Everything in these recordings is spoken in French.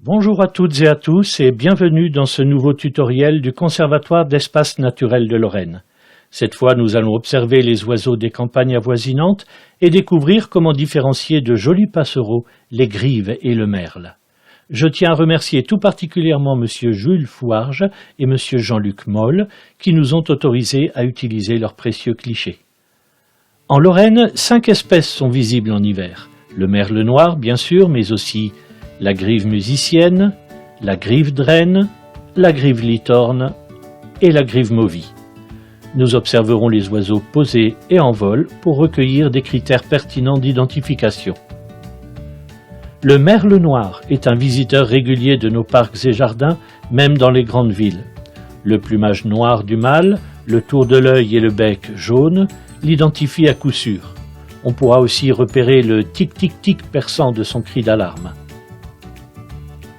Bonjour à toutes et à tous et bienvenue dans ce nouveau tutoriel du Conservatoire d'espaces naturels de Lorraine. Cette fois, nous allons observer les oiseaux des campagnes avoisinantes et découvrir comment différencier de jolis passereaux les grives et le merle. Je tiens à remercier tout particulièrement M. Jules Fouarge et M. Jean-Luc Moll qui nous ont autorisés à utiliser leurs précieux clichés. En Lorraine, 5 espèces sont visibles en hiver. Le merle noir, bien sûr, mais aussi la grive musicienne, la grive draine, la grive litorne et la grive mauvie. Nous observerons les oiseaux posés et en vol pour recueillir des critères pertinents d'identification. Le merle noir est un visiteur régulier de nos parcs et jardins, même dans les grandes villes. Le plumage noir du mâle, le tour de l'œil et le bec jaune l'identifient à coup sûr. On pourra aussi repérer le tic-tic-tic perçant de son cri d'alarme.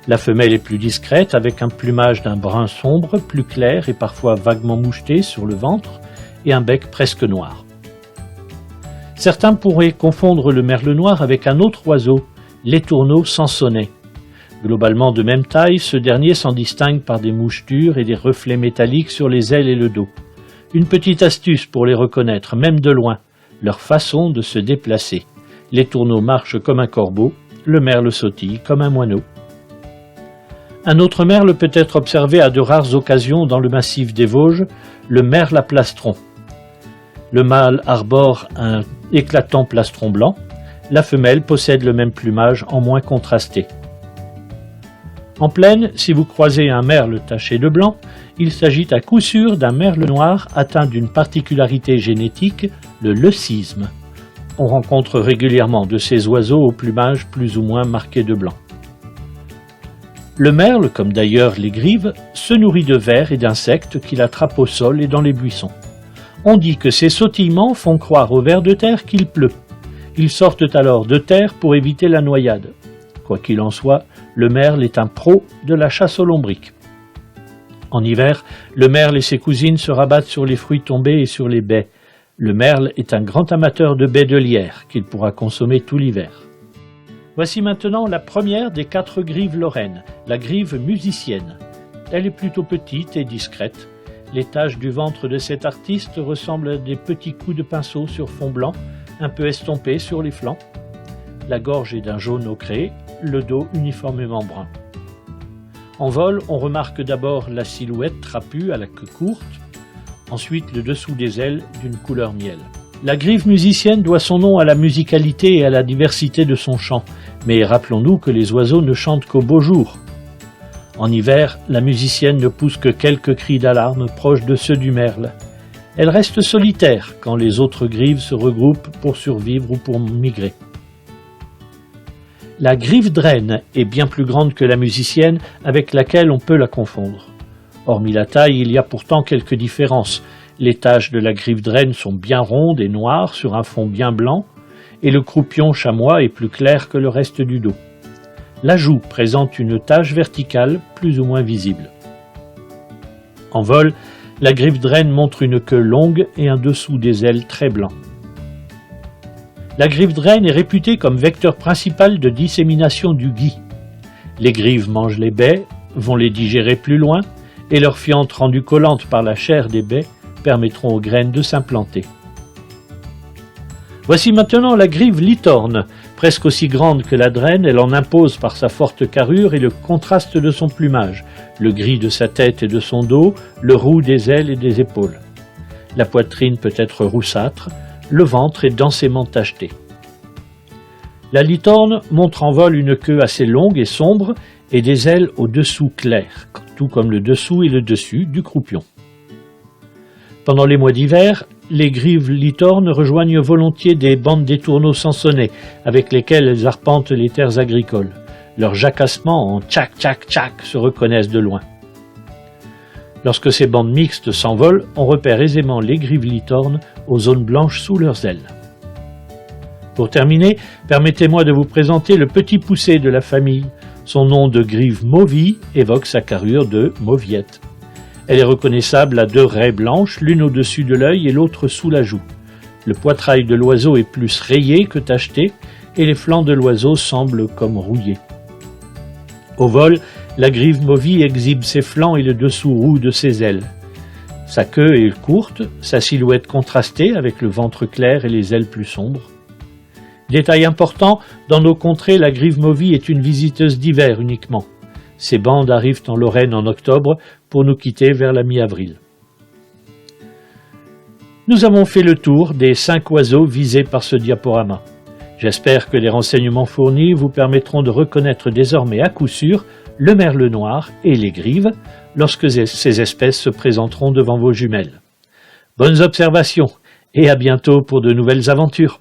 La femelle est plus discrète avec un plumage d'un brun sombre, plus clair et parfois vaguement moucheté sur le ventre et un bec presque noir. Certains pourraient confondre le merle noir avec un autre oiseau, l'étourneau sansonnet. Globalement de même taille, ce dernier s'en distingue par des mouchetures et des reflets métalliques sur les ailes et le dos. Une petite astuce pour les reconnaître, même de loin, leur façon de se déplacer. L'étourneau marche comme un corbeau, le merle sautille comme un moineau. Un autre merle peut être observé à de rares occasions dans le massif des Vosges, le merle à plastron. Le mâle arbore un éclatant plastron blanc, la femelle possède le même plumage en moins contrasté. En plaine, si vous croisez un merle taché de blanc, il s'agit à coup sûr d'un merle noir atteint d'une particularité génétique, le leucisme. On rencontre régulièrement de ces oiseaux au plumage plus ou moins marqué de blanc. Le merle, comme d'ailleurs les grives, se nourrit de vers et d'insectes qu'il attrape au sol et dans les buissons. On dit que ces sautillements font croire aux vers de terre qu'il pleut. Ils sortent alors de terre pour éviter la noyade. Quoi qu'il en soit, le merle est un pro de la chasse aux lombrics. En hiver, le merle et ses cousines se rabattent sur les fruits tombés et sur les baies. Le merle est un grand amateur de baies de lierre qu'il pourra consommer tout l'hiver. Voici maintenant la première des 4 grives lorraines, la grive musicienne. Elle est plutôt petite et discrète. Les taches du ventre de cet artiste ressemblent à des petits coups de pinceau sur fond blanc, un peu estompés sur les flancs. La gorge est d'un jaune ocré, le dos uniformément brun. En vol, on remarque d'abord la silhouette trapue à la queue courte, ensuite le dessous des ailes d'une couleur miel. La grive musicienne doit son nom à la musicalité et à la diversité de son chant, mais rappelons-nous que les oiseaux ne chantent qu'au beau jour. En hiver, la musicienne ne pousse que quelques cris d'alarme proches de ceux du merle. Elle reste solitaire quand les autres grives se regroupent pour survivre ou pour migrer. La grive draine est bien plus grande que la musicienne avec laquelle on peut la confondre. Hormis la taille, il y a pourtant quelques différences. Les taches de la grive draine sont bien rondes et noires sur un fond bien blanc, et le croupion chamois est plus clair que le reste du dos. La joue présente une tache verticale plus ou moins visible. En vol, la grive draine montre une queue longue et un dessous des ailes très blanc. La grive draine est réputée comme vecteur principal de dissémination du gui. Les grives mangent les baies, vont les digérer plus loin, et leurs fientes rendues collantes par la chair des baies permettront aux graines de s'implanter. Voici maintenant la grive litorne. Presque aussi grande que la draine, elle en impose par sa forte carrure et le contraste de son plumage, le gris de sa tête et de son dos, le roux des ailes et des épaules. La poitrine peut être roussâtre, le ventre est densément tacheté. La litorne montre en vol une queue assez longue et sombre et des ailes au dessous claires, tout comme le dessous et le dessus du croupion. Pendant les mois d'hiver, les grives litornes rejoignent volontiers des bandes d'étourneaux sansonnets avec lesquelles elles arpentent les terres agricoles. Leurs jacassements en tchac tchac tchac se reconnaissent de loin. Lorsque ces bandes mixtes s'envolent, on repère aisément les grives litornes aux zones blanches sous leurs ailes. Pour terminer, permettez-moi de vous présenter le petit poucet de la famille. Son nom de grive mauvie évoque sa carrure de mauviette. Elle est reconnaissable à 2 raies blanches, l'une au-dessus de l'œil et l'autre sous la joue. Le poitrail de l'oiseau est plus rayé que tacheté et les flancs de l'oiseau semblent comme rouillés. Au vol, la grive movie exhibe ses flancs et le dessous roux de ses ailes. Sa queue est courte, sa silhouette contrastée avec le ventre clair et les ailes plus sombres. Détail important, dans nos contrées, la grive movie est une visiteuse d'hiver uniquement. Ces bandes arrivent en Lorraine en octobre pour nous quitter vers la mi-avril. Nous avons fait le tour des 5 oiseaux visés par ce diaporama. J'espère que les renseignements fournis vous permettront de reconnaître désormais à coup sûr le merle noir et les grives lorsque ces espèces se présenteront devant vos jumelles. Bonnes observations et à bientôt pour de nouvelles aventures.